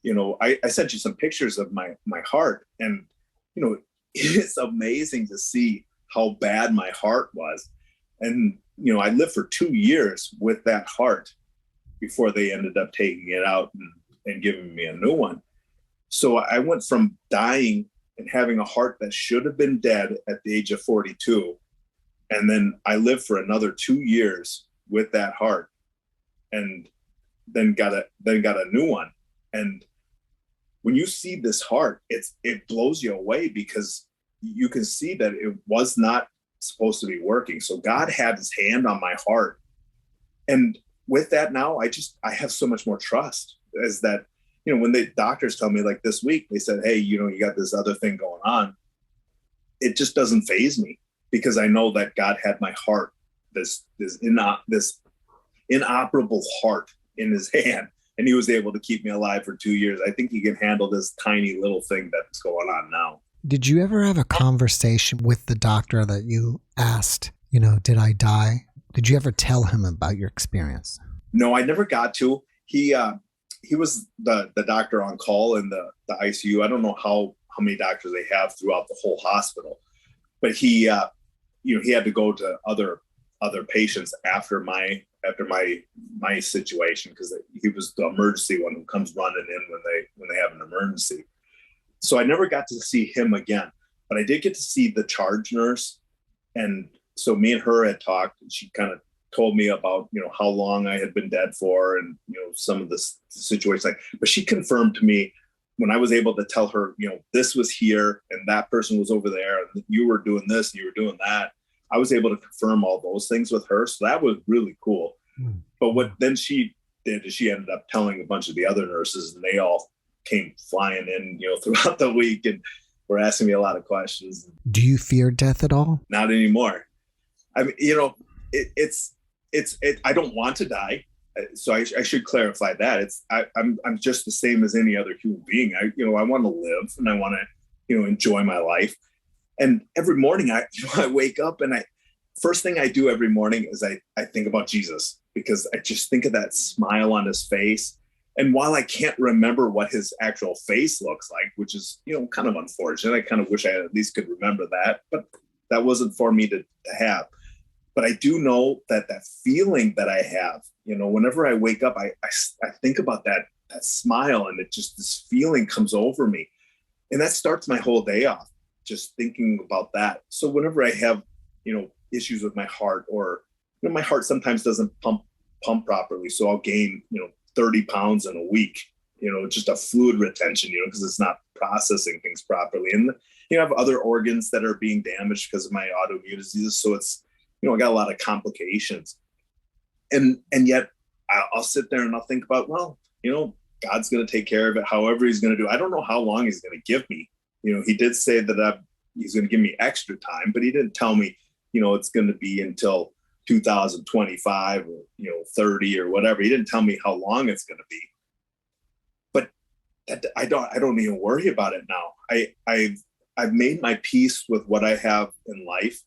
I sent you some pictures of my heart, and, it's amazing to see how bad my heart was. And, I lived for 2 years with that heart before they ended up taking it out and giving me a new one. So I went from dying and having a heart that should have been dead at the age of 42. And then I lived for another 2 years with that heart, and then got a new one. And when you see this heart, it blows you away, because you can see that it was not supposed to be working. So God had his hand on my heart. And with that now, I have so much more trust, as that, when the doctors tell me, like this week, they said, hey, you got this other thing going on. It just doesn't faze me, because I know that God had my heart, this inoperable heart in his hand, and he was able to keep me alive for 2 years. I think he can handle this tiny little thing that's going on now. Did you ever have a conversation with the doctor that you asked, did I die? Did you ever tell him about your experience? No, I never got to. He was the doctor on call in the ICU. I don't know how many doctors they have throughout the whole hospital, but he had to go to other other patients after my situation, because he was the emergency one who comes running in when they have an emergency. So I never got to see him again, but I did get to see the charge nurse. And so me and her had talked, and she kind of told me about, how long I had been dead for, and, some of the situations. But she confirmed to me when I was able to tell her, this was here and that person was over there, and you were doing this and you were doing that. I was able to confirm all those things with her. So that was really cool. But what then she did is she ended up telling a bunch of the other nurses, and they all came flying in, throughout the week, and were asking me a lot of questions. Do you fear death at all? Not anymore. I mean, I don't want to die. So I should clarify that. I'm just the same as any other human being. I want to live, and I want to, enjoy my life. And every morning I wake up, and first thing I do every morning is I think about Jesus, because I just think of that smile on his face. And while I can't remember what his actual face looks like, which is, kind of unfortunate, I kind of wish I at least could remember that, but that wasn't for me to have. But I do know that feeling that I have, whenever I wake up, I think about that smile, and this feeling comes over me. And that starts my whole day off, just thinking about that. So whenever I have, issues with my heart, or, my heart sometimes doesn't pump properly. So I'll gain, 30 pounds in a week, just a fluid retention, because it's not processing things properly. And, I have other organs that are being damaged because of my autoimmune diseases. So it's, I got a lot of complications. And yet I'll sit there and I'll think about, well, God's going to take care of it however he's going to do. I don't know how long he's going to give me. He did say that he's going to give me extra time, but he didn't tell me, it's going to be until 2025 or, 30 or whatever. He didn't tell me how long it's going to be. But I don't even worry about it now. I've made my peace with what I have in life.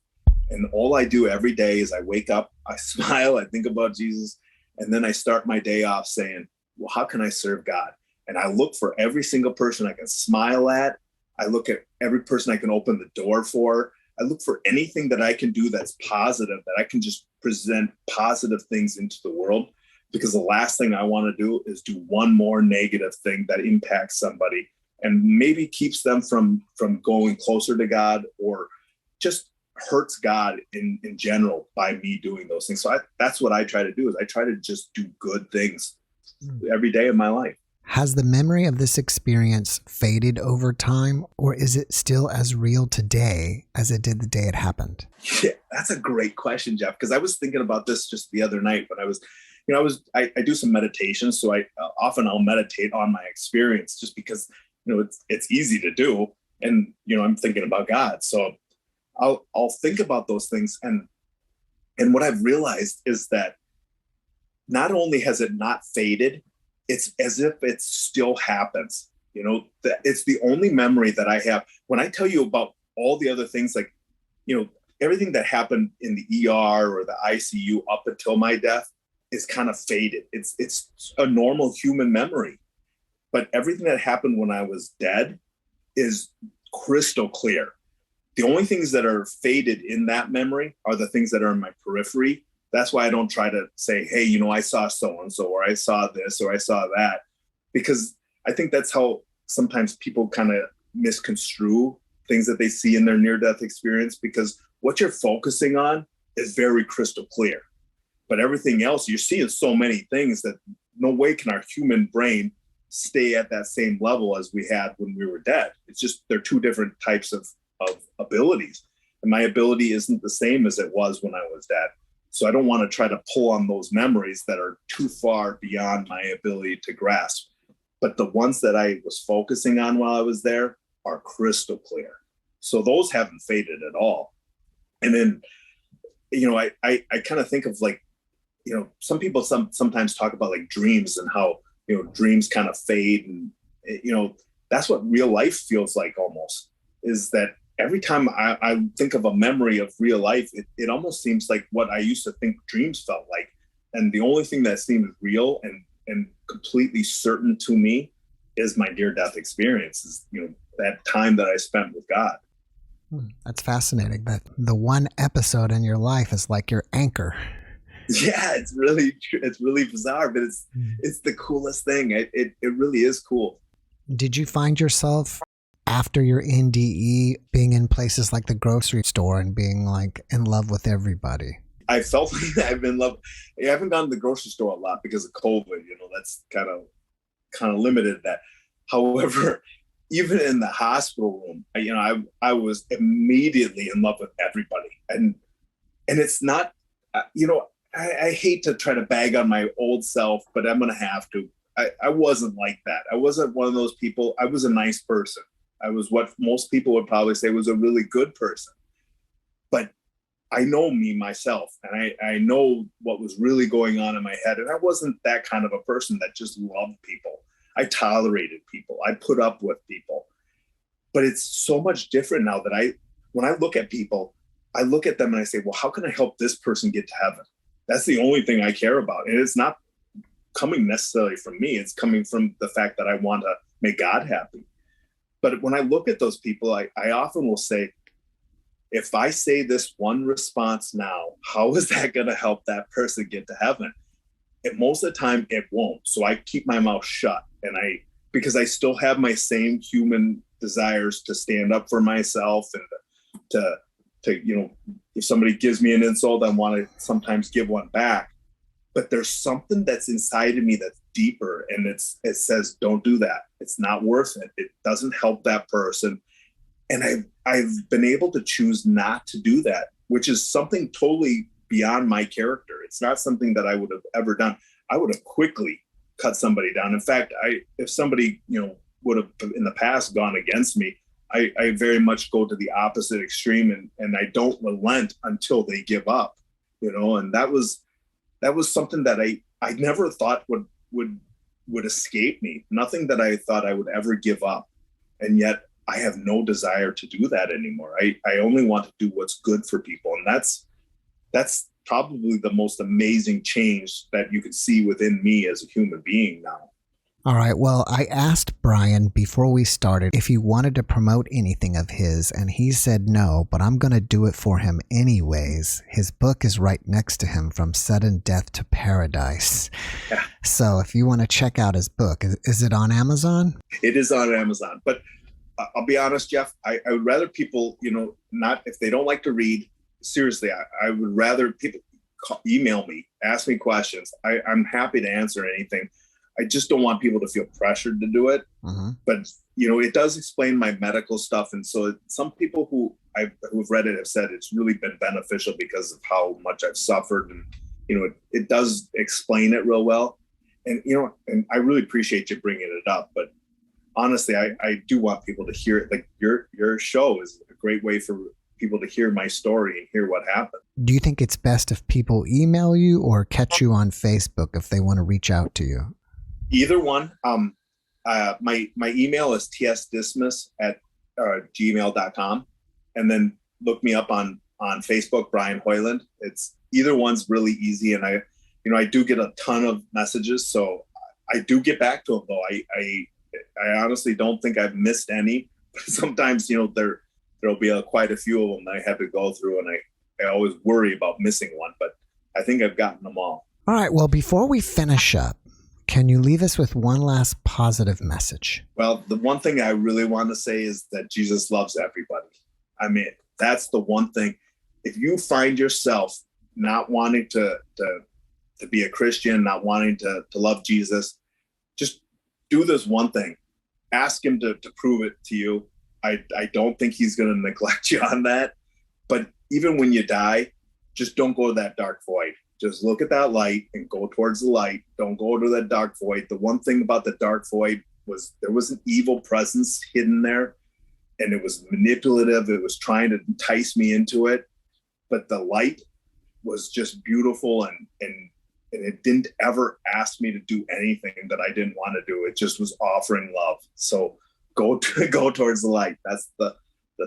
And all I do every day is I wake up, I smile, I think about Jesus, and then I start my day off saying, well, how can I serve God? And I look for every single person I can smile at. I look at every person I can open the door for. I look for anything that I can do that's positive, that I can just present positive things into the world, because the last thing I want to do is do one more negative thing that impacts somebody and maybe keeps them from going closer to God, or just hurts God in general by me doing those things. So that's what I try to do, is I try to just do good things every day of my life. Has the memory of this experience faded over time, or is it still as real today as it did the day it happened? Yeah, that's a great question, Jeff, because I was thinking about this just the other night when I do some meditation. So I'll meditate on my experience, just because, it's easy to do. And, I'm thinking about God. So I'll think about those things. And what I've realized is that not only has it not faded, it's as if it still happens. That it's the only memory that I have. When I tell you about all the other things, like, everything that happened in the ER or the ICU up until my death is kind of faded. It's a normal human memory. But everything that happened when I was dead is crystal clear. The only things that are faded in that memory are the things that are in my periphery. That's why I don't try to say, hey, I saw so-and-so, or I saw this, or I saw that, because I think that's how sometimes people kind of misconstrue things that they see in their near-death experience, because what you're focusing on is very crystal clear. But everything else, you're seeing so many things that no way can our human brain stay at that same level as we had when we were dead. It's just, they're two different types of abilities. And my ability isn't the same as it was when I was dead. So I don't want to try to pull on those memories that are too far beyond my ability to grasp. But the ones that I was focusing on while I was there are crystal clear. So those haven't faded at all. And then, I kind of think of, like, some people sometimes talk about, like, dreams, and how, dreams kind of fade. And, that's what real life feels like, almost, is that every time I think of a memory of real life, it almost seems like what I used to think dreams felt like. And the only thing that seems real and completely certain to me is my near-death experience, is, that time that I spent with God. That's fascinating. That the one episode in your life is like your anchor. Yeah, it's really bizarre, but it's the coolest thing. It really is cool. Did you find yourself after your NDE being in places like the grocery store and being like in love with everybody? I felt like I've been in love. I haven't gone to the grocery store a lot because of COVID. That's kind of limited that. However, even in the hospital room, I was immediately in love with everybody, and it's not, I hate to try to bag on my old self, but I'm going to have to. I wasn't like that. I wasn't one of those people. I was a nice person. I was what most people would probably say was a really good person. But I know me myself, and I know what was really going on in my head. And I wasn't that kind of a person that just loved people. I tolerated people. I put up with people. But it's so much different now that when I look at people, I look at them and I say, well, how can I help this person get to heaven? That's the only thing I care about. And it's not coming necessarily from me. It's coming from the fact that I want to make God happy. But when I look at those people, I often will say, if I say this one response now, how is that going to help that person get to heaven? And most of the time it won't. So I keep my mouth shut, because I still have my same human desires to stand up for myself and to if somebody gives me an insult, I want to sometimes give one back. But there's something that's inside of me that's deeper, and it says, don't do that. It's not worth it. It doesn't help that person. And I've been able to choose not to do that, which is something totally beyond my character. It's not something that I would have ever done. I would have quickly cut somebody down. In fact, if somebody, would have in the past gone against me, I very much go to the opposite extreme, and I don't relent until they give up, and that was something that I never thought would escape me. Nothing that I thought I would ever give up. And yet I have no desire to do that anymore. I only want to do what's good for people. And that's probably the most amazing change that you could see within me as a human being now. All right. Well, I asked Brian before we started if he wanted to promote anything of his, and he said no, but I'm going to do it for him anyways. His book is right next to him, From Sudden Death to Paradise. Yeah. So if you want to check out his book, is it on Amazon? It is on Amazon. But I'll be honest, Jeff, I would rather people, not if they don't like to read, seriously, I would rather people email me, ask me questions. I'm happy to answer anything. I just don't want people to feel pressured to do it. Mm-hmm. But, it does explain my medical stuff. And so some people who've read it have said it's really been beneficial because of how much I've suffered. And, it does explain it real well. And, and I really appreciate you bringing it up. But honestly, I do want people to hear it. Like your show is a great way for people to hear my story and hear what happened. Do you think it's best if people email you or catch you on Facebook if they want to reach out to you? Either one. My email is tsdismas@gmail.com, and then look me up on Facebook, Brian Hoyland. It's either one's really easy, and I do get a ton of messages, so I do get back to them. Though I honestly don't think I've missed any. Sometimes there'll be quite a few of them that I have to go through, and I always worry about missing one, but I think I've gotten them all. All right. Well, before we finish up, can you leave us with one last positive message? Well, the one thing I really want to say is that Jesus loves everybody. I mean, that's the one thing. If you find yourself not wanting to be a Christian, not wanting to love Jesus, just do this one thing. Ask him to prove it to you. I don't think he's going to neglect you on that. But even when you die, just don't go to that dark void. Just look at that light and go towards the light. Don't go to that dark void. The one thing about the dark void was there was an evil presence hidden there, and it was manipulative. It was trying to entice me into it. But the light was just beautiful, and it didn't ever ask me to do anything that I didn't want to do. It just was offering love. So go towards the light. That's the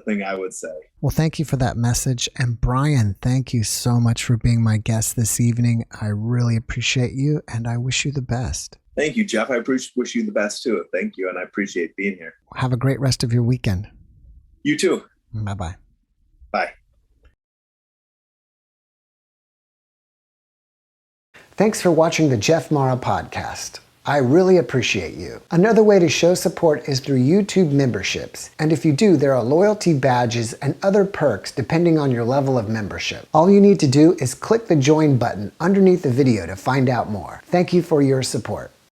thing I would say. Well, thank you for that message. And Brian, thank you so much for being my guest this evening. I really appreciate you, and I wish you the best. Thank you, Jeff. I wish you the best too. Thank you, and I appreciate being here. Have a great rest of your weekend. You too. Bye-bye. Bye. Thanks for watching the JeffMara podcast. I really appreciate you. Another way to show support is through YouTube memberships. And if you do, there are loyalty badges and other perks depending on your level of membership. All you need to do is click the join button underneath the video to find out more. Thank you for your support.